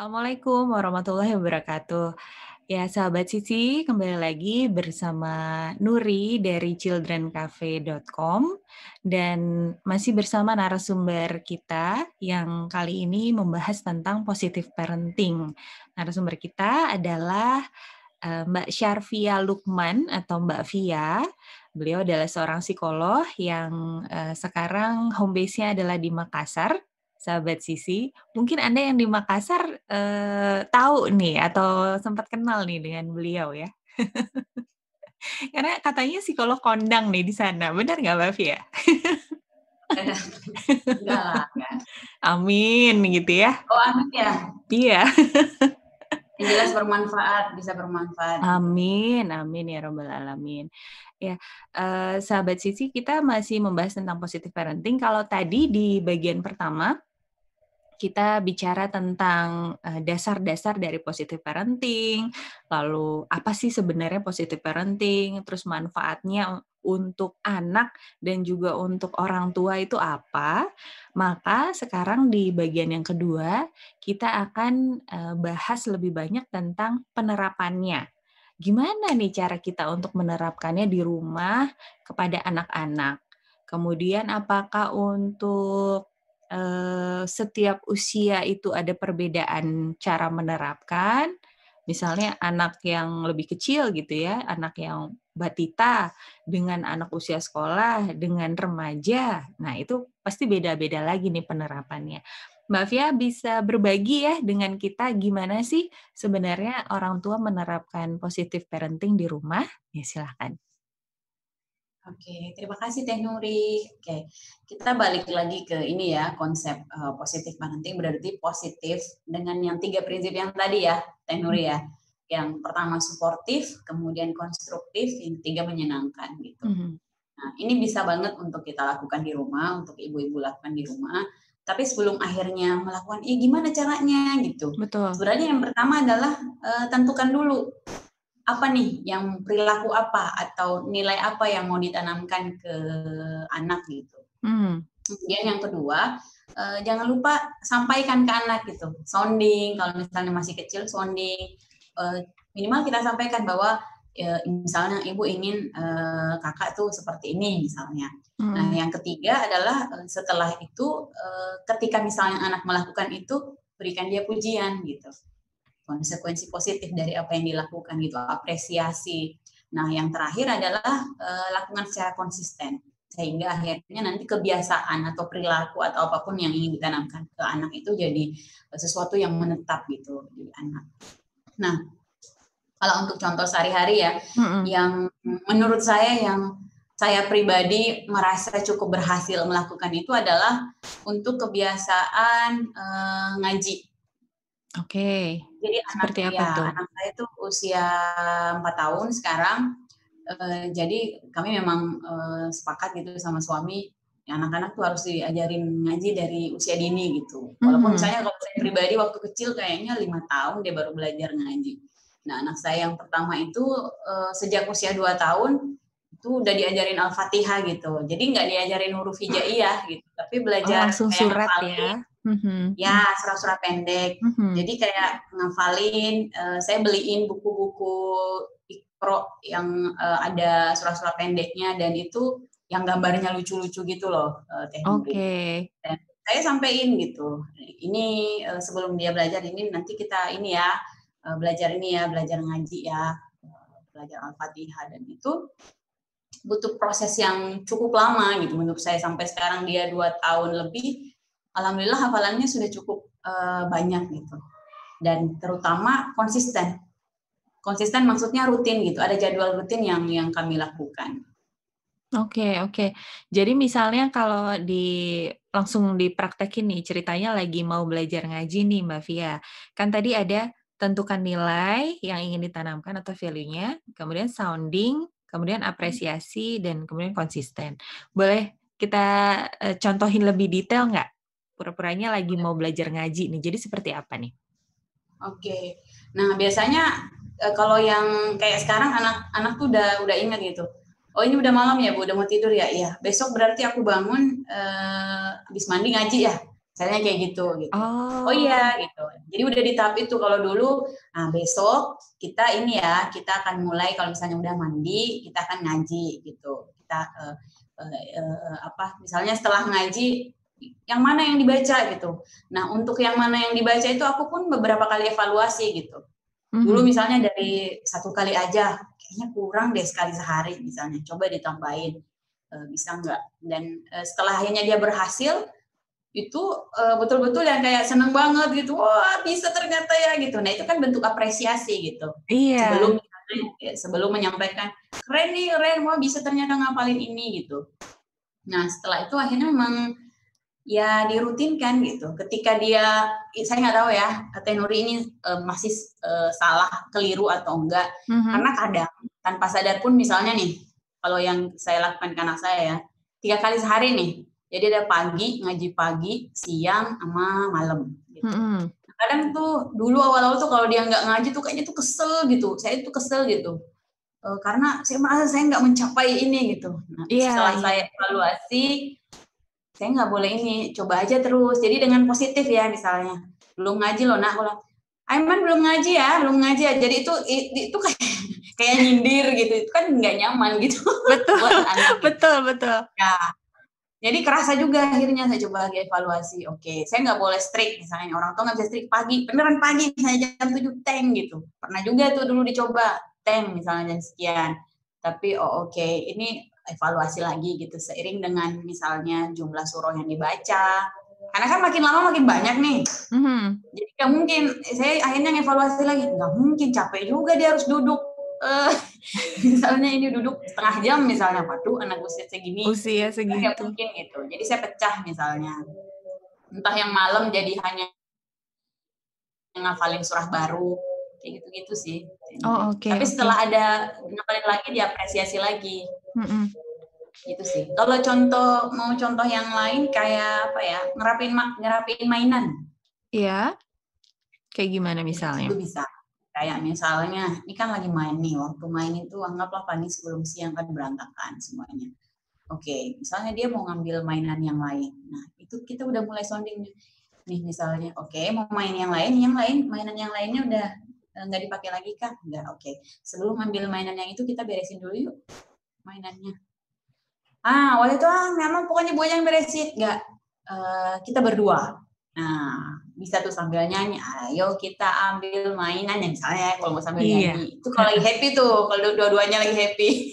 Assalamualaikum warahmatullahi wabarakatuh. Ya, sahabat Sisi, kembali lagi bersama Nuri dari childrencafe.com dan masih bersama narasumber kita yang kali ini membahas tentang positive parenting. Narasumber kita adalah Mbak Syarfia Lukman atau Mbak Via. Beliau adalah seorang psikolog yang sekarang home base-nya adalah di Makassar. Sahabat Sisi, mungkin Anda yang di Makassar tahu nih atau sempat kenal nih dengan beliau ya. Karena katanya psikolog kondang nih di sana. Benar nggak Mbak Via? Enggak lah, enggak. Amin gitu ya. Oh, amin ya. Iya. Yang jelas bermanfaat, bisa bermanfaat. Amin, amin ya robbal alamin. Ya, sahabat Sisi, kita masih membahas tentang positive parenting. Kalau tadi di bagian pertama kita bicara tentang dasar-dasar dari positive parenting, lalu apa sih sebenarnya positive parenting, terus manfaatnya untuk anak dan juga untuk orang tua itu apa. Maka sekarang di bagian yang kedua, kita akan bahas lebih banyak tentang penerapannya. Gimana nih cara kita untuk menerapkannya di rumah kepada anak-anak? Kemudian apakah untuk setiap usia itu ada perbedaan cara menerapkan, misalnya anak yang lebih kecil gitu ya, anak yang batita dengan anak usia sekolah, dengan remaja. Nah, itu pasti beda-beda lagi nih penerapannya. Mbak Fia bisa berbagi ya dengan kita gimana sih sebenarnya orang tua menerapkan positive parenting di rumah? Ya, silahkan. Oke, terima kasih Teh Nuri. Oke, kita balik lagi ke ini ya, konsep positif parenting berarti positif dengan yang 3 prinsip yang tadi ya, Teh Nuri ya. Yang pertama suportif, kemudian konstruktif, yang ketiga menyenangkan gitu. Nah, ini bisa banget untuk kita lakukan di rumah, untuk ibu-ibu lakukan di rumah. Tapi sebelum akhirnya melakukan, gimana caranya gitu. Betul. Sebenarnya yang pertama adalah tentukan dulu apa nih yang perilaku apa atau nilai apa yang mau ditanamkan ke anak gitu. Kemudian yang kedua, jangan lupa sampaikan ke anak gitu. Sounding, kalau misalnya masih kecil sounding. Minimal kita sampaikan bahwa misalnya ibu ingin kakak tuh seperti ini misalnya. Nah, yang ketiga adalah setelah itu ketika misalnya anak melakukan itu, berikan dia pujian gitu. Konsekuensi positif dari apa yang dilakukan gitu, apresiasi. Nah, yang terakhir adalah lakukan secara konsisten sehingga akhirnya nanti kebiasaan atau perilaku atau apapun yang ingin ditanamkan ke anak itu jadi sesuatu yang menetap gitu di anak. Nah, kalau untuk contoh sehari-hari ya, yang menurut saya yang saya pribadi merasa cukup berhasil melakukan itu adalah untuk kebiasaan ngaji. Oke. Jadi Seperti apa tuh? anak saya tuh usia 4 tahun sekarang. Jadi kami memang sepakat gitu sama suami, ya anak-anak tuh harus diajarin ngaji dari usia dini gitu. Walaupun misalnya kalau saya pribadi waktu kecil kayaknya 5 tahun dia baru belajar ngaji. Nah, anak saya yang pertama itu sejak usia 2 tahun itu udah diajarin Al-Fatihah gitu. Jadi nggak diajarin huruf hijaiyah gitu, tapi belajar langsung kayak surat ngafalin. ya? Ya, surat-surat pendek. Jadi kayak ngafalin, saya beliin buku-buku Iqra yang ada surat-surat pendeknya dan itu yang gambarnya lucu-lucu gitu loh, Teh Nuri. Dan saya sampein gitu, ini sebelum dia belajar ini nanti kita ini ya, belajar ini ya, belajar ngaji ya, belajar Al-Fatihah dan itu butuh proses yang cukup lama gitu menurut saya sampai sekarang dia 2 tahun lebih. Alhamdulillah hafalannya sudah cukup banyak gitu. Dan terutama konsisten. Konsisten maksudnya rutin gitu. Ada jadwal rutin yang kami lakukan. Oke. Jadi misalnya kalau langsung dipraktekin nih ceritanya lagi mau belajar ngaji nih Mbak Via. Kan tadi ada tentukan nilai yang ingin ditanamkan atau value-nya, kemudian sounding, kemudian apresiasi, dan kemudian konsisten. Boleh kita contohin lebih detail nggak? Pura-puranya lagi mau belajar ngaji nih, jadi seperti apa nih? Oke. Nah, biasanya kalau yang kayak sekarang anak-anak tuh udah ingat gitu. Oh, ini udah malam ya, Bu, udah mau tidur ya? Iya. Besok berarti aku bangun habis mandi ngaji ya. Misalnya kayak gitu. Oh iya gitu. Jadi udah di tahap itu. Kalau dulu, nah besok kita ini ya, kita akan mulai kalau misalnya udah mandi, kita akan ngaji gitu. Kita misalnya setelah ngaji, yang mana yang dibaca gitu. Nah untuk yang mana yang dibaca itu aku pun beberapa kali evaluasi gitu. Dulu misalnya dari 1 kali aja, kayaknya kurang deh, sekali sehari misalnya. Coba ditambahin, bisa nggak? Dan setelah akhirnya dia berhasil, itu betul-betul yang kayak seneng banget gitu, wah bisa ternyata ya gitu. Nah itu kan bentuk apresiasi gitu. Iya. Sebelum menyampaikan, keren nih, keren, wah bisa ternyata ngapalin ini gitu. Nah setelah itu akhirnya memang ya dirutinkan gitu. Ketika dia, saya nggak tahu ya, Teh Nuri ini masih salah, keliru atau enggak. Karena kadang tanpa sadar pun misalnya nih, kalau yang saya lakukan ke anak saya ya, 3 kali sehari nih. Jadi ada pagi, ngaji pagi, siang, sama malam. Gitu. Kadang tuh dulu awal-awal tuh kalau dia nggak ngaji tuh kayaknya tuh kesel gitu. Saya tuh kesel gitu. Karena saya merasa saya nggak mencapai ini gitu. Nah, setelah saya evaluasi, saya nggak boleh ini, coba aja terus. Jadi dengan positif ya, misalnya belum ngaji loh nak, Aiman belum ngaji ya. Jadi itu kayak nyindir gitu, itu kan nggak nyaman gitu. Betul, buat anak, betul. Ya, jadi kerasa juga akhirnya saya coba lagi evaluasi. Oke, saya nggak boleh strict, misalnya orang tua nggak bisa strict pagi, beneran pagi, misalnya jam 7 teng gitu. Pernah juga tuh dulu dicoba teng misalnya jam sekian. Tapi oke, ini evaluasi lagi gitu seiring dengan misalnya jumlah surah yang dibaca. Karena kan makin lama makin banyak nih. Jadi nggak mungkin, saya akhirnya evaluasi lagi, nggak mungkin, capek juga dia harus duduk. Misalnya ini duduk setengah jam misalnya, waduh anak usia segitu. Nggak mungkin gitu. Jadi saya pecah misalnya. Entah yang malam jadi hanya ngafalin surah baru, kayak gitu-gitu sih. Tapi setelah ada ngafalin lagi, diapresiasi lagi. Gitu sih. Kalau mau contoh yang lain kayak apa ya, ngerapin mainan. Iya. Kayak gimana misalnya? Itu bisa. Kayak misalnya, ini kan lagi main nih, waktu main itu anggaplah pagi sebelum siang kan berantakan semuanya. Oke, misalnya dia mau ngambil mainan yang lain. Nah, itu kita udah mulai sounding nih misalnya, oke, mau main yang lain, mainan yang lainnya udah nggak dipakai lagi kan? Enggak, oke. Sebelum ambil mainan yang itu, kita beresin dulu yuk mainannya. Waktu itu memang pokoknya Bu yang beresin. Enggak, kita berdua. Nah, bisa tuh sambil nyanyi, ayo kita ambil mainan, misalnya kalau mau sambil nyanyi. Itu kalau lagi happy tuh, kalau dua-duanya lagi happy.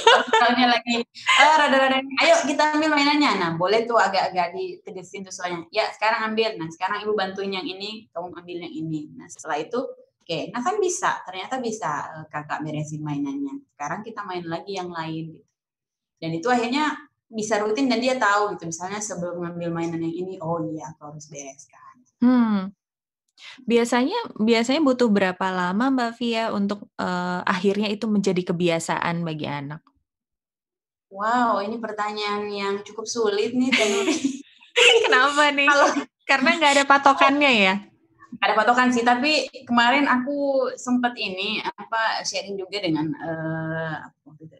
Kalau misalnya lagi rada-rada, ayo kita ambil mainannya. Nah, boleh tuh agak-agak ditegesin tuh soalnya. Ya, sekarang ambil. Nah, sekarang Ibu bantuin yang ini, kamu ambil yang ini. Nah, setelah itu, oke. Nah, kan ternyata bisa kakak beresin mainannya. Sekarang kita main lagi yang lain. Dan itu akhirnya bisa rutin dan dia tahu gitu, misalnya sebelum ngambil mainan yang ini, oh iya aku harus bereskan. Biasanya butuh berapa lama Mbak Via untuk akhirnya itu menjadi kebiasaan bagi anak? Wow, ini pertanyaan yang cukup sulit nih. Kenapa nih? Karena nggak ada patokannya ya? Ada patokan sih, tapi kemarin aku sempat sharing juga dengan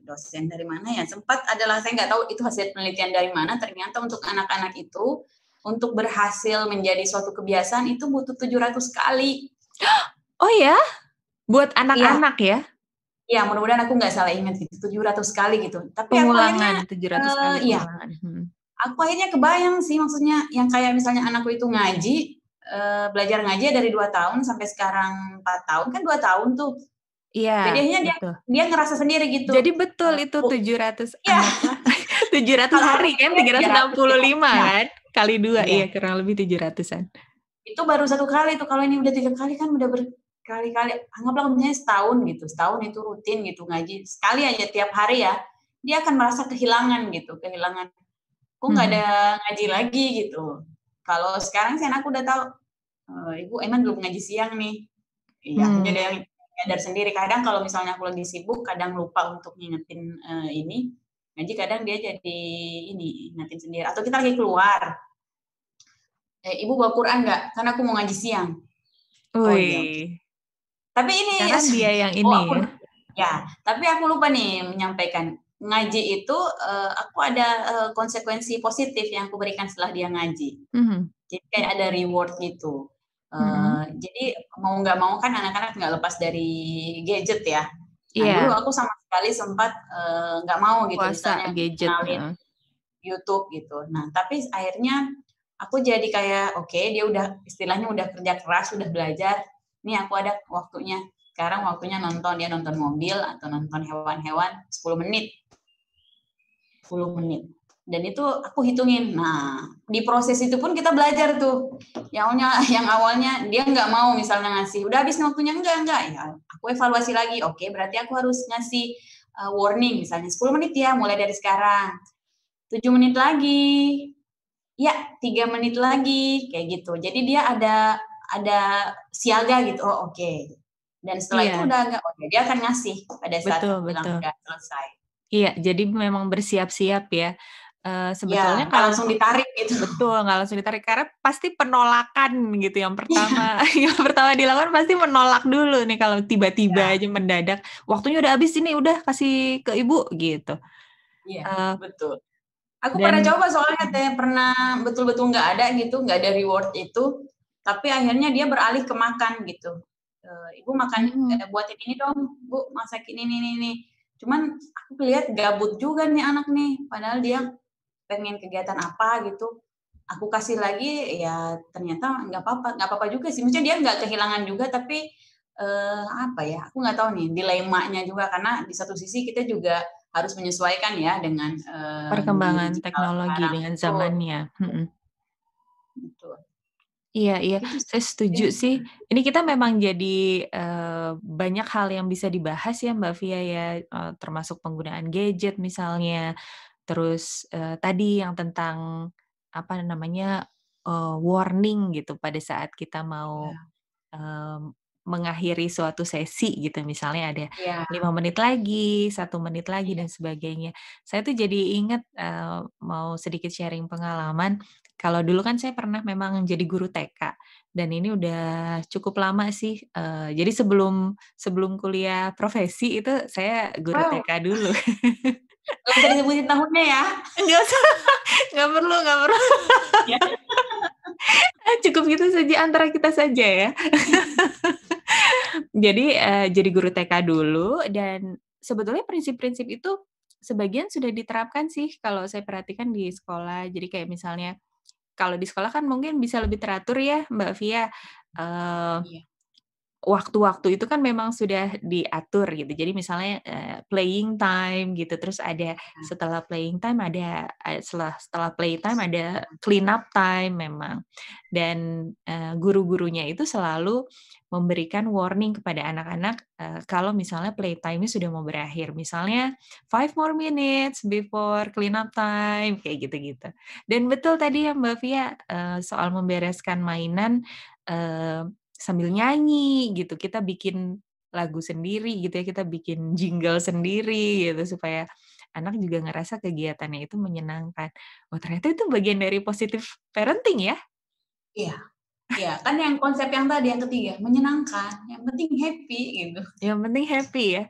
dosen dari mana ya, sempat adalah saya nggak tahu itu hasil penelitian dari mana, ternyata untuk anak-anak itu untuk berhasil menjadi suatu kebiasaan itu butuh 700 kali. Oh ya? Buat anak-anak ya? Iya, mudah-mudahan aku nggak salah ingat gitu, 700 kali gitu. Tapi pengulangan, 700 kali pengulangan. Aku akhirnya kebayang sih, maksudnya yang kayak misalnya anakku itu ngaji, belajar ngaji dari 2 tahun sampai sekarang 4 tahun, kan 2 tahun tuh. Iya. Jadi akhirnya dia ngerasa sendiri gitu. Jadi betul itu 700 700 hari kan, 365 kan? Kali 2, iya kurang lebih 700-an. Itu baru 1 kali tuh, kalau ini udah 3 kali kan udah berkali-kali. Anggaplah misalnya setahun gitu, setahun itu rutin gitu ngaji. Sekali aja tiap hari ya, dia akan merasa kehilangan gitu, kok nggak ada ngaji lagi gitu. Kalau sekarang sih anakku udah tahu, Ibu Aiman belum ngaji siang nih. Iya, akhirnya dia nyadar sendiri. Kadang kalau misalnya aku lagi sibuk, kadang lupa untuk ngingetin ini ngaji, kadang dia jadi ini ingetin sendiri. Atau kita lagi keluar, Ibu bawa Quran nggak? Karena aku mau ngaji siang. Oh iya. Tapi ini sekarang dia yang ini ya. Tapi aku lupa nih menyampaikan. Ngaji itu aku ada konsekuensi positif yang aku berikan setelah dia ngaji. Jadi kayak ada reward gitu. Jadi mau nggak mau kan anak-anak nggak lepas dari gadget ya. Nah dulu aku sama sekali sempat nggak mau gitu, puasa misalnya gadget. kenalin YouTube gitu. Nah tapi akhirnya aku jadi kayak oke, dia udah istilahnya udah kerja keras, udah belajar. Nih aku ada waktunya. Sekarang waktunya nonton, dia nonton mobil atau nonton hewan-hewan 10 menit. 10 menit. Dan itu aku hitungin. Nah, di proses itu pun kita belajar tuh. Yang awalnya dia nggak mau misalnya ngasih, udah habis waktunya, enggak. Ya, aku evaluasi lagi. Oke, berarti aku harus ngasih warning misalnya 10 menit ya, mulai dari sekarang. 7 menit lagi. Ya, 3 menit lagi kayak gitu. Jadi dia ada siaga gitu. Oh, oke. Dan setelah itu udah enggak, oke, dia akan ngasih pada saat aku bilang udah selesai. Iya, jadi memang bersiap-siap ya. Sebetulnya nggak langsung ditarik gitu. Betul, nggak langsung ditarik karena pasti penolakan gitu yang pertama. Yang pertama dilakukan pasti menolak dulu nih kalau tiba-tiba aja mendadak, waktunya udah habis ini, udah kasih ke ibu gitu. Iya, betul. Aku pernah coba soalnya pernah betul-betul nggak ada gitu, nggak ada reward itu, tapi akhirnya dia beralih ke makan gitu. Ibu makan, buatin ini dong, Bu, masakin ini. Cuman aku lihat gabut juga nih anak nih, padahal dia pengen kegiatan apa gitu. Aku kasih lagi, ya ternyata nggak apa-apa juga sih. Maksudnya dia nggak kehilangan juga, tapi apa ya? Aku nggak tahu nih dilemanya juga karena di satu sisi kita juga harus menyesuaikan ya dengan dunia perkembangan digital teknologi sekarang. dengan zamannya. Betul. Iya, saya setuju sih. Ini kita memang jadi banyak hal yang bisa dibahas ya Mbak Via ya, termasuk penggunaan gadget misalnya, terus tadi yang tentang apa namanya, warning gitu pada saat kita mau mengakhiri suatu sesi gitu, misalnya ada 5 menit lagi, 1 menit lagi dan sebagainya. Saya tuh jadi ingat, mau sedikit sharing pengalaman, kalau dulu kan saya pernah memang jadi guru TK, dan ini udah cukup lama sih, jadi sebelum kuliah profesi itu saya guru TK dulu. Nggak usah disebutin tahunnya ya. Nggak usah, nggak perlu. Cukup gitu saja, antara kita saja ya. Jadi guru TK dulu dan sebetulnya prinsip-prinsip itu sebagian sudah diterapkan sih kalau saya perhatikan di sekolah. Jadi kayak misalnya kalau di sekolah kan mungkin bisa lebih teratur ya Mbak Via, waktu-waktu itu kan memang sudah diatur gitu. Jadi misalnya, playing time gitu, terus ada setelah playing time ada, setelah play time ada clean up time memang. Dan, guru-gurunya itu selalu memberikan warning kepada anak-anak, kalau misalnya play time-nya sudah mau berakhir. Misalnya 5 more minutes before clean up time, kayak gitu-gitu. Dan betul tadi ya Mbak Via, soal membereskan mainan, sambil nyanyi gitu, kita bikin lagu sendiri gitu ya, kita bikin jingle sendiri gitu, supaya anak juga ngerasa kegiatannya itu menyenangkan. Oh ternyata itu bagian dari positive parenting ya? Iya, kan yang konsep yang tadi, yang ketiga, menyenangkan, yang penting happy gitu. Yang penting happy ya.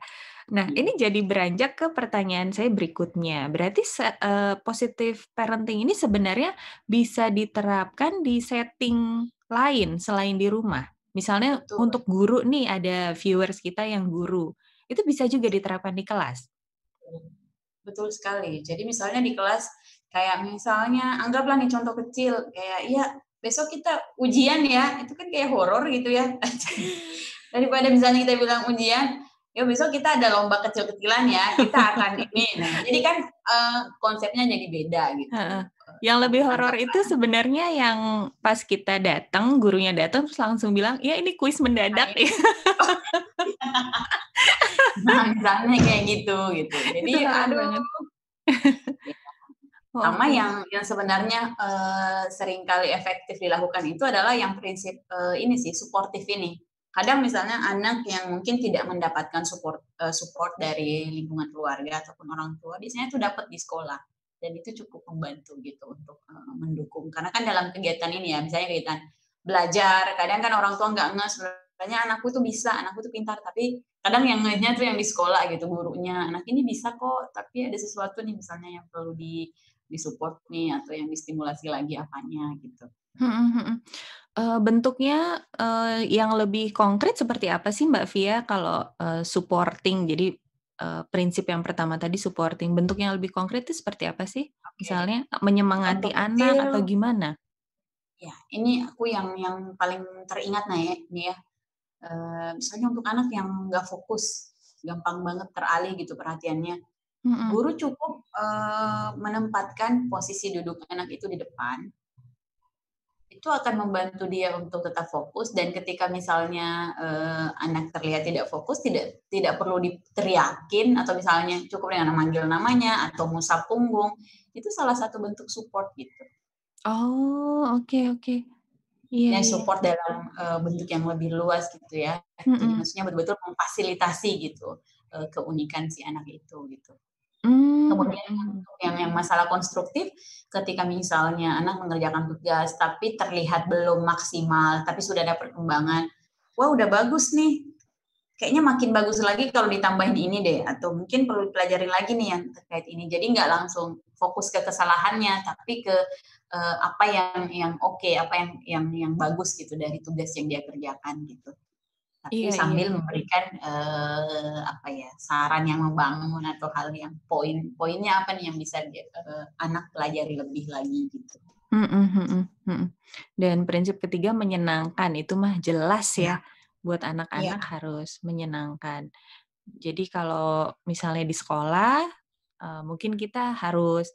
Nah ini jadi beranjak ke pertanyaan saya berikutnya, berarti positive parenting ini sebenarnya bisa diterapkan di setting lain selain di rumah? Misalnya untuk guru nih, ada viewers kita yang guru, itu bisa juga diterapkan di kelas? Betul sekali. Jadi misalnya di kelas, kayak misalnya anggaplah nih contoh kecil, kayak iya besok kita ujian ya, itu kan kayak horor gitu ya. Daripada misalnya kita bilang ujian, ya besok kita ada lomba kecil-kecilan ya, kita akan ini. Nah, jadi kan konsepnya jadi beda gitu. Heeh. Yang lebih horor itu sebenarnya yang pas kita datang, gurunya datang terus langsung bilang, "Ya ini kuis mendadak ya." Nah, misalnya kayak gitu. Jadi aduh. Sama yang sebenarnya seringkali efektif dilakukan itu adalah yang prinsip ini sih, suportif ini. Kadang misalnya anak yang mungkin tidak mendapatkan support dari lingkungan keluarga ataupun orang tua, biasanya itu dapat di sekolah. Dan itu cukup membantu gitu untuk mendukung. Karena kan dalam kegiatan ini ya, misalnya kegiatan belajar, kadang kan orang tua nggak nge, sebenarnya anakku tuh bisa, anakku tuh pintar, tapi kadang yang nge-nya tuh yang di sekolah gitu, gurunya. Anak ini bisa kok, tapi ada sesuatu nih misalnya yang perlu disupport nih, atau yang distimulasi lagi apanya gitu. Mhm mhm. Bentuknya, yang lebih konkret seperti apa sih Mbak Via kalau, supporting? Jadi, prinsip yang pertama tadi supporting, bentuk yang lebih konkret itu seperti apa sih? Oke, Misalnya, menyemangati contoh anak kecil atau gimana? ya, ini aku yang paling teringat nah ya, ini ya, misalnya untuk anak yang nggak fokus, gampang banget teralih gitu perhatiannya, Mhm. guru cukup, menempatkan posisi duduk anak itu di depan, itu akan membantu dia untuk tetap fokus dan ketika misalnya, anak terlihat tidak fokus, tidak tidak perlu diteriakin atau misalnya cukup dengan memanggil namanya atau ngusap punggung, itu salah satu bentuk support gitu. Oh, oke oke. Iya Ya iya. support dalam, bentuk yang lebih luas gitu ya. Jadi Mhm. maksudnya betul-betul memfasilitasi gitu, keunikan si anak itu gitu. Mmm, Kemudian mhm mhm. untuk yang masalah konstruktif, ketika misalnya anak mengerjakan tugas tapi terlihat belum maksimal, tapi sudah ada perkembangan, "Wah udah bagus nih, kayaknya makin bagus lagi kalau ditambahin ini deh," atau mungkin perlu dipelajarin lagi nih yang terkait ini. Jadi nggak langsung fokus ke kesalahannya, tapi ke, apa yang oke, apa yang bagus gitu dari tugas yang dia kerjakan gitu. Tapi Iya iya. sambil memberikan, apa ya, saran yang membangun atau hal yang poinnya apa nih yang bisa anak pelajari lebih lagi gitu. Mhm mhm mhm. Dan prinsip ketiga menyenangkan, itu mah jelas Iya ya, buat iya, anak-anak harus menyenangkan. Jadi kalau misalnya di sekolah, mungkin kita harus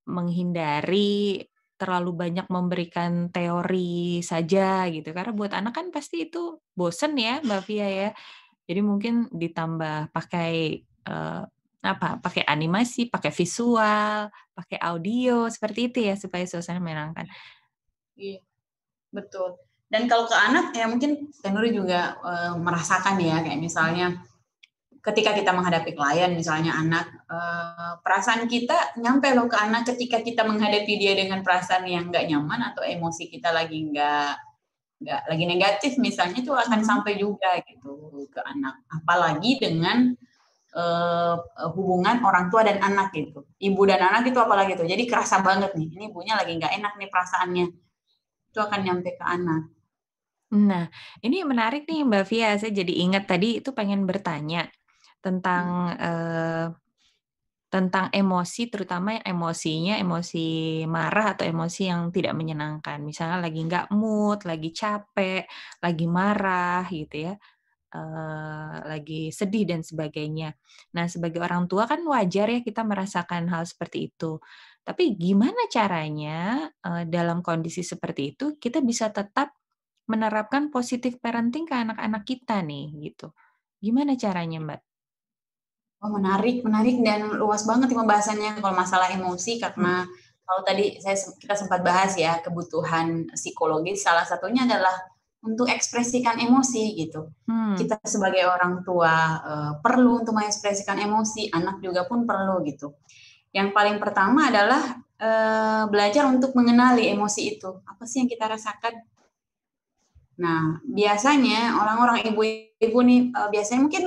menghindari terlalu banyak memberikan teori saja gitu, karena buat anak kan pasti itu bosen ya, Mbak Via ya. Jadi mungkin ditambah pakai, pakai animasi, pakai visual, pakai audio, seperti itu ya supaya suasana menyenangkan. iya, betul. Dan kalau ke anak ya mungkin Teh Nurul juga, merasakan ya kayak misalnya ketika kita menghadapi klien misalnya anak, perasaan kita nyampe loh ke anak ketika kita menghadapi dia dengan perasaan yang nggak nyaman atau emosi kita lagi nggak lagi negatif misalnya itu akan Mhm. sampai juga gitu ke anak. Apalagi dengan hubungan orang tua dan anak gitu. Ibu dan anak itu apalagi tuh. Jadi kerasa banget nih, ini ibunya lagi nggak enak nih perasaannya. Itu akan nyampe ke anak. Nah, ini menarik nih Mbak Via, saya jadi ingat tadi itu pengen bertanya Hmm. tentang, tentang emosi, terutama emosinya emosi marah atau emosi yang tidak menyenangkan. Misalnya lagi nggak mood, lagi capek, lagi marah gitu ya, lagi sedih dan sebagainya. Nah, sebagai orang tua kan wajar ya kita merasakan hal seperti itu. Tapi gimana caranya, dalam kondisi seperti itu kita bisa tetap menerapkan positive parenting ke anak-anak kita nih, gitu. Gimana caranya, Mbak? Oh menarik, menarik dan luas banget nih pembahasannya kalau masalah emosi Mhm. karena kalau tadi kita sempat bahas ya kebutuhan psikologis salah satunya adalah untuk ekspresikan emosi gitu. Mmm, Kita sebagai orang tua perlu untuk mengekspresikan emosi, anak juga pun perlu gitu. Yang paling pertama adalah belajar untuk mengenali emosi itu. Apa sih yang kita rasakan? Nah, biasanya orang-orang ibu-ibu nih, biasanya mungkin,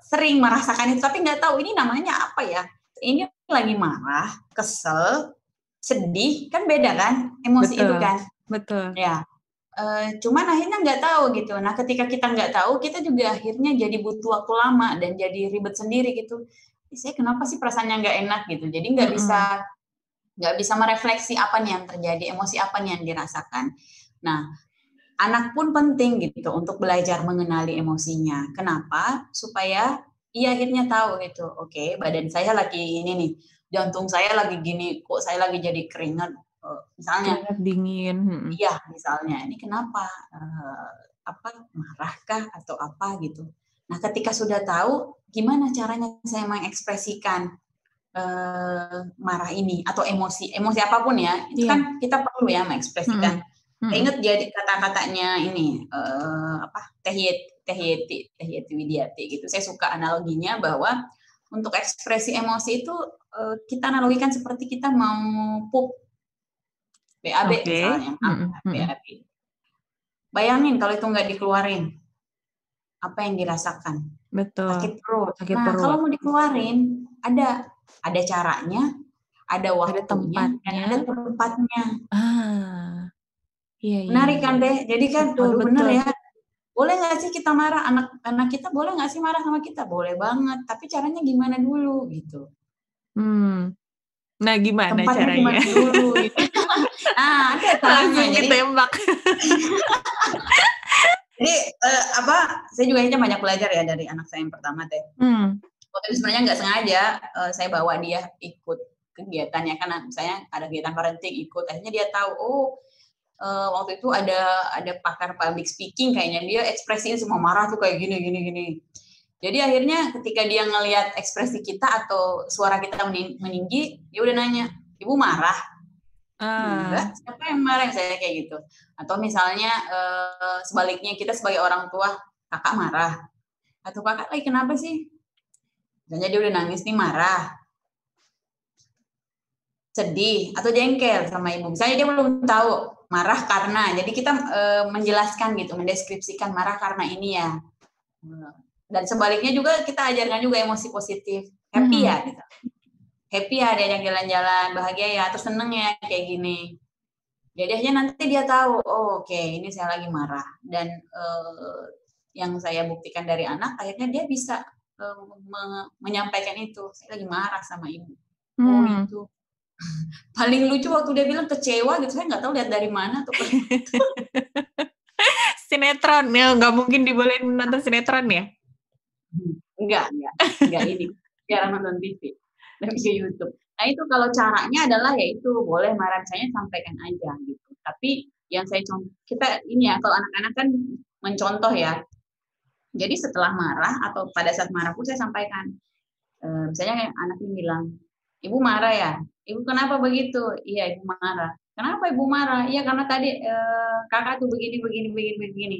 sering merasakan itu, tapi nggak tahu ini namanya apa ya. Ini lagi marah, kesel, sedih, kan beda kan emosi itu betul kan? betul. Ya, cuman akhirnya nggak tahu gitu. Nah, ketika kita nggak tahu, kita juga akhirnya jadi butuh waktu lama dan jadi ribet sendiri gitu. Saya kenapa sih perasaannya nggak enak gitu. Jadi Mhm, nggak bisa merefleksi apa nih yang terjadi, emosi apa nih yang dirasakan. Nah, anak pun penting gitu untuk belajar mengenali emosinya. Kenapa? Supaya ia akhirnya tahu gitu, oke badan saya lagi ini nih, jantung saya lagi gini, kok saya lagi jadi keringat, misalnya keringat dingin, mhm. iya misalnya, ini kenapa? Apa, marahkah atau apa gitu. Nah ketika sudah tahu, gimana caranya saya mengekspresikan, marah ini atau emosi, emosi apapun ya, itu Iya, kan kita perlu ya mhm mengekspresikan. Saya mhm. ingat jadi kata-katanya ini, apa, Teh Yeti Widiati gitu. Saya suka analoginya bahwa untuk ekspresi emosi itu, kita analogikan seperti kita mau pup, BAB Oke, misalnya, mhm mhm. BAB. Bayangin kalau itu nggak dikeluarin, apa yang dirasakan? Betul, Sakit perut. sakit Nah, kalau perut. mau dikeluarin, ada caranya, ada Ada waktunya, dan tempatnya ada tempatnya. ah. Iya, iya, Menarik iya. kan deh. Jadi kan, Betul, aduh bener betul. ya. Boleh nggak sih kita marah? Anak kita boleh nggak sih marah sama kita? Boleh banget. Tapi caranya gimana dulu gitu. Nah, gimana Tempatnya di caranya? mana dulu gitu. Nah, ada caranya. Langsung Jadi ditembak. jadi saya juga akhirnya banyak belajar ya dari anak saya yang pertama teh. Waktu itu sebenarnya nggak sengaja saya bawa dia ikut kegiatan ya, karena misalnya ada kegiatan parenting ikut, akhirnya dia tahu waktu itu ada pakar public speaking kayaknya, dia ekspresiin semua marah tuh kayak gini gini gini. Jadi akhirnya ketika dia ngelihat ekspresi kita atau suara kita meninggi, dia udah nanya, "Ibu marah?" Enggak, siapa yang marah? Saya kayak gitu. Atau misalnya sebaliknya, kita sebagai orang tua, "Kakak marah?" Atau "Kakak lagi kenapa sih?" Misalnya dia udah nangis nih, marah, sedih, atau jengkel sama ibu. Misalnya dia belum tahu marah karena, jadi kita menjelaskan gitu, mendeskripsikan marah karena ini ya. Dan sebaliknya juga kita ajarkan juga emosi positif, happy ya gitu. Happy ya, diajak jalan-jalan, bahagia ya, atau seneng ya kayak gini. Jadi akhirnya nanti dia tahu, oh oke, ini saya lagi marah. Dan yang saya buktikan dari anak, akhirnya dia bisa menyampaikan itu, saya lagi marah sama ibu. Oh itu. Paling lucu waktu dia bilang kecewa gitu, saya nggak tahu lihat dari mana tuh. Sinetron, ya nggak mungkin dibolehin nonton sinetron ya? Enggak ini. Jarang nonton TV, tapi ke YouTube. Nah itu kalau caranya adalah yaitu boleh marah, saya sampaikan aja gitu. Tapi yang kita ini ya, kalau anak-anak kan mencontoh ya. Jadi setelah marah atau pada saat marah pun saya sampaikan. Misalnya anaknya bilang, "Ibu marah ya? Ibu kenapa begitu?" "Iya, ibu marah." "Kenapa ibu marah?" "Iya, karena tadi kakak tuh begini begini begini begini."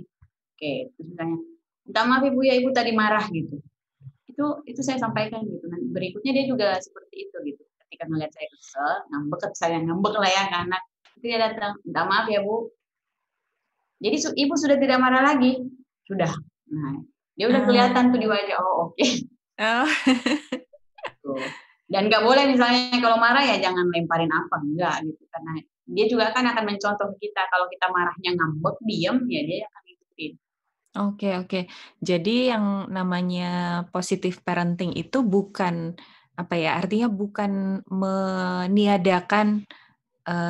Oke, terus misalnya, "Minta maaf ibu ya, ibu tadi marah," gitu. Itu saya sampaikan gitu. Nah, berikutnya dia juga seperti itu gitu. Ketika melihat saya kesel, ngambek lah ya ke anak, itu dia datang, "Minta maaf ya bu." Jadi ibu sudah tidak marah lagi. Sudah. Nah, dia udah kelihatan tuh di wajah, oh oke. Oh. Dan nggak boleh misalnya kalau marah ya jangan lemparin apa, enggak gitu. Karena dia juga kan akan mencontoh kita, kalau kita marahnya ngambek, diem, ya dia akan ikutin. Oke, oke. Jadi yang namanya positive parenting itu bukan, apa ya, artinya bukan meniadakan,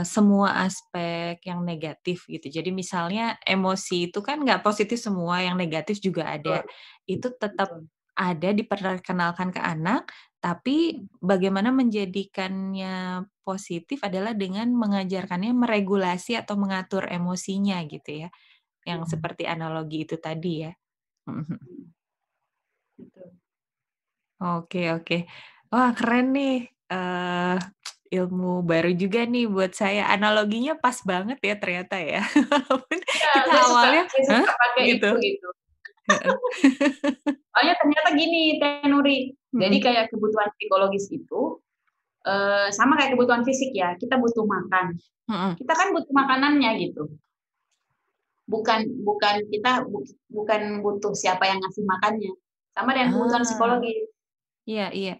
semua aspek yang negatif gitu. Jadi misalnya emosi itu kan nggak positif semua, yang negatif juga ada. Betul, Itu tetap betul. ada, diperkenalkan ke anak, tapi bagaimana menjadikannya positif adalah dengan mengajarkannya meregulasi atau mengatur emosinya gitu ya, yang seperti analogi itu tadi ya? Mhm. Betul. Oke, oke. Wah, keren nih, ilmu baru juga nih buat saya. Analoginya pas banget ya ternyata ya. Walaupun Iya, kita awalnya, saya "Hah?" suka pakai Gitu. itu gitu. Heeh. Soalnya ternyata gini Teh Nuri, jadi Mhm. kayak kebutuhan psikologis itu sama kayak kebutuhan fisik ya, kita butuh makan. Mhm. Kita kan butuh makanannya gitu. Bukan bukan kita bukan butuh siapa yang ngasih makannya. Sama dengan kebutuhan Ah, psikologis. iya, iya.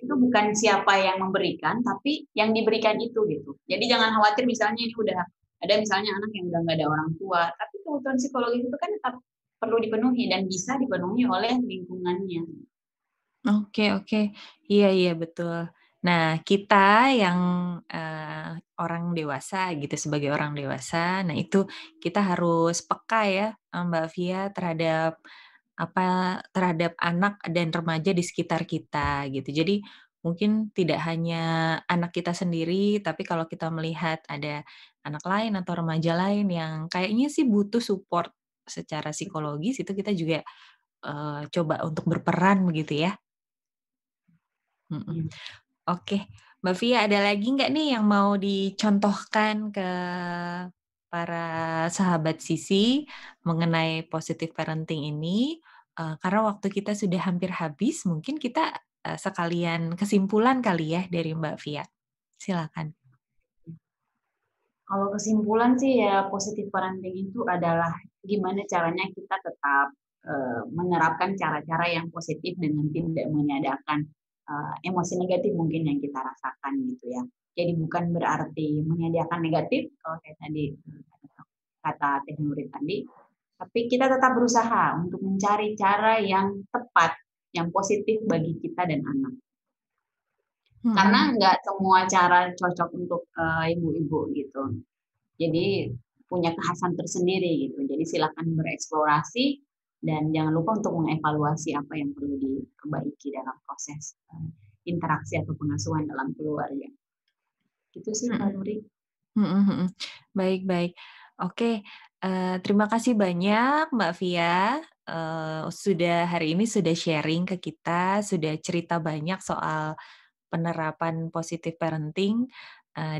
Itu bukan siapa yang memberikan, tapi yang diberikan itu gitu. Jadi jangan khawatir misalnya ini udah ada misalnya anak yang udah nggak ada orang tua, tapi kebutuhan psikologis itu kan tetap perlu dipenuhi dan bisa dipenuhi oleh lingkungannya. Oke, oke. Iya, iya, betul. Nah, kita yang, orang dewasa gitu, sebagai orang dewasa, nah itu kita harus peka ya, Mbak Via, terhadap terhadap anak dan remaja di sekitar kita gitu. Jadi mungkin tidak hanya anak kita sendiri, tapi kalau kita melihat ada anak lain atau remaja lain yang kayaknya sih butuh support secara psikologis, itu kita juga, coba untuk berperan begitu ya? Mhm. Iya. Oke, Mbak Via ada lagi nggak nih yang mau dicontohkan ke para sahabat Sisi mengenai positive parenting ini? Karena waktu kita sudah hampir habis, mungkin kita, sekalian kesimpulan kali ya dari Mbak Via. Silakan. Kalau kesimpulan sih ya positif parenting itu adalah gimana caranya kita tetap menerapkan cara-cara yang positif dengan tidak menyadarkan emosi negatif mungkin yang kita rasakan gitu ya. Jadi bukan berarti menyediakan negatif, kalau kayak tadi kata Teh Nuril tadi, tapi kita tetap berusaha untuk mencari cara yang tepat, yang positif bagi kita dan anak. Karena nggak semua cara cocok untuk ibu-ibu gitu. Jadi punya kekhasan tersendiri gitu. Jadi silakan bereksplorasi dan jangan lupa untuk mengevaluasi apa yang perlu diperbaiki dalam proses interaksi atau pengasuhan dalam keluarga. Gitu sih Mbak Nuri. Baik. Oke, terima kasih banyak Mbak Via. Hari ini sudah sharing ke kita, sudah cerita banyak soal penerapan positive parenting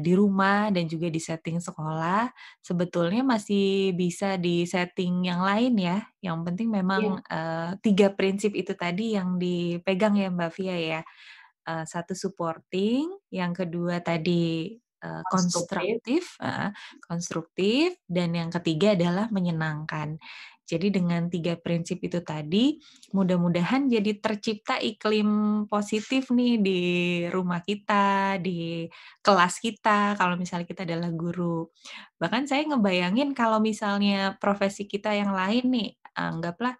di rumah dan juga di setting sekolah. Sebetulnya masih bisa di setting yang lain ya. Yang penting memang 3 prinsip itu tadi yang dipegang ya Mbak Via ya. Satu supporting, yang kedua tadi konstruktif, dan yang ketiga adalah menyenangkan. Jadi dengan 3 prinsip itu tadi, mudah-mudahan jadi tercipta iklim positif nih di rumah kita, di kelas kita, kalau misalnya kita adalah guru. Bahkan saya ngebayangin kalau misalnya profesi kita yang lain nih, anggaplah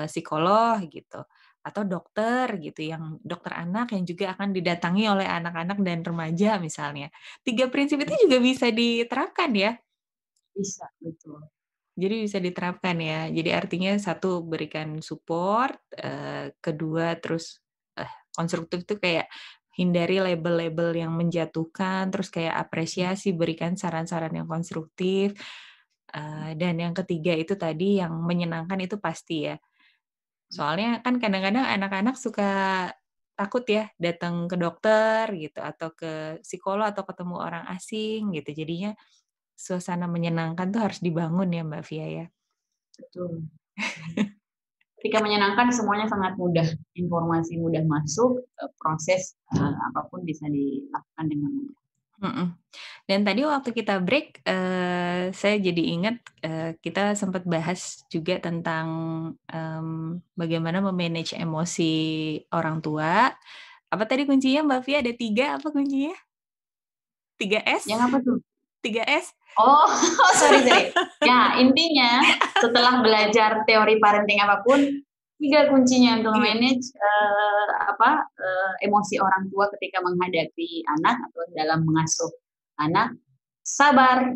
psikolog gitu, atau dokter gitu, yang dokter anak yang juga akan didatangi oleh anak-anak dan remaja misalnya. 3 prinsip itu juga bisa diterapkan ya? Bisa, betul. Jadi bisa diterapkan ya. Jadi artinya satu berikan support, kedua terus konstruktif itu kayak hindari label-label yang menjatuhkan, terus kayak apresiasi, berikan saran-saran yang konstruktif, dan yang ketiga itu tadi yang menyenangkan itu pasti ya. Soalnya kan kadang-kadang anak-anak suka takut ya datang ke dokter gitu atau ke psikolog atau ketemu orang asing gitu. Jadinya suasana menyenangkan tuh harus dibangun ya Mbak Via ya. Betul. Ketika menyenangkan semuanya sangat mudah, informasi mudah masuk, proses apapun bisa dilakukan dengan mudah. Dan tadi waktu kita break, saya jadi ingat kita sempat bahas juga tentang bagaimana memanage emosi orang tua. Apa tadi kuncinya Mbak Via? Ada 3 apa kuncinya? 3S? Yang apa tuh? 3S? Oh, sorry. Ya, intinya setelah belajar teori parenting apapun, 3 kuncinya untuk manage emosi orang tua ketika menghadapi anak atau dalam mengasuh anak. Sabar.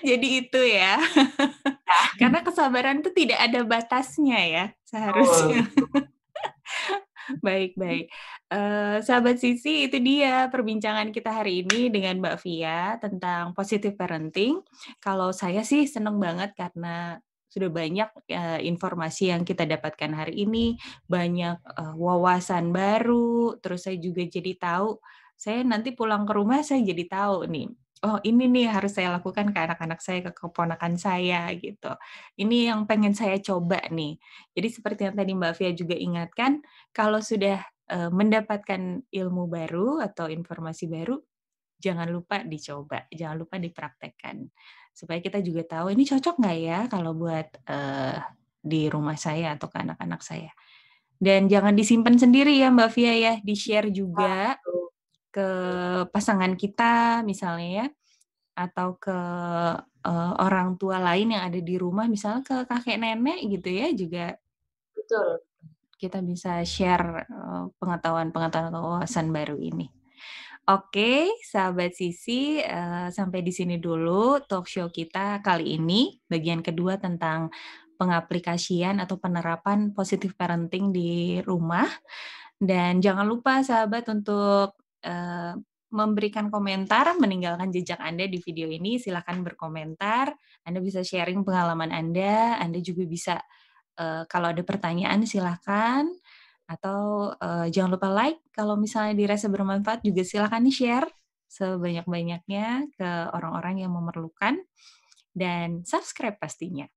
Jadi itu ya. Karena kesabaran itu tidak ada batasnya ya, seharusnya. Baik. Sahabat Sisi, itu dia perbincangan kita hari ini dengan Mbak Via tentang positive parenting. Kalau saya sih senang banget karena sudah banyak informasi yang kita dapatkan hari ini, banyak wawasan baru, terus saya juga jadi tahu, saya nanti pulang ke rumah saya jadi tahu nih, oh ini nih harus saya lakukan ke anak-anak saya, ke keponakan saya gitu. Ini yang pengen saya coba nih. Jadi seperti yang tadi Mbak Via juga ingatkan, kalau sudah mendapatkan ilmu baru atau informasi baru, jangan lupa dicoba, jangan lupa dipraktekkan. Supaya kita juga tahu ini cocok nggak ya kalau buat di rumah saya atau ke anak-anak saya. Dan jangan disimpan sendiri ya Mbak Via ya, di-share juga ke pasangan kita misalnya ya, atau ke orang tua lain yang ada di rumah, misalnya ke kakek nenek gitu ya, juga Betul. Kita bisa share pengetahuan-pengetahuan atau wawasan baru ini. Oke, sahabat Sisi, sampai di sini dulu talk show kita kali ini, bagian kedua tentang pengaplikasian atau penerapan positive parenting di rumah. Dan jangan lupa sahabat untuk memberikan komentar, meninggalkan jejak Anda di video ini, silakan berkomentar. Anda bisa sharing pengalaman Anda juga bisa kalau ada pertanyaan silakan, atau jangan lupa like, kalau misalnya dirasa bermanfaat juga silakan di-share sebanyak-banyaknya ke orang-orang yang memerlukan, dan subscribe pastinya.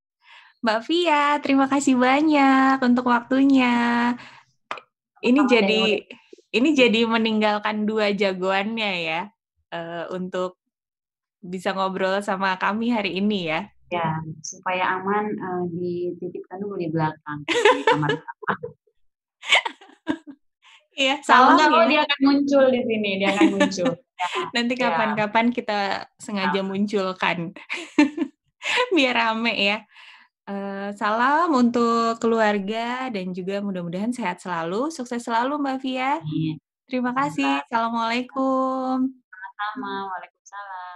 Mbak Via, terima kasih banyak untuk waktunya. Ini jadi meninggalkan 2 jagoannya ya, untuk bisa ngobrol sama kami hari ini ya. Ya, supaya aman dititipkan dulu di belakang di kamar. Iya, Kalau salam enggak, oh ya. dia akan muncul di sini, dia akan muncul. Nanti Ya. kapan-kapan kita sengaja munculkan. Biar rame ya. Salam untuk keluarga dan juga mudah-mudahan sehat selalu, sukses selalu Mbak Via. Terima kasih. Assalamualaikum. Sama-sama. Waalaikumsalam.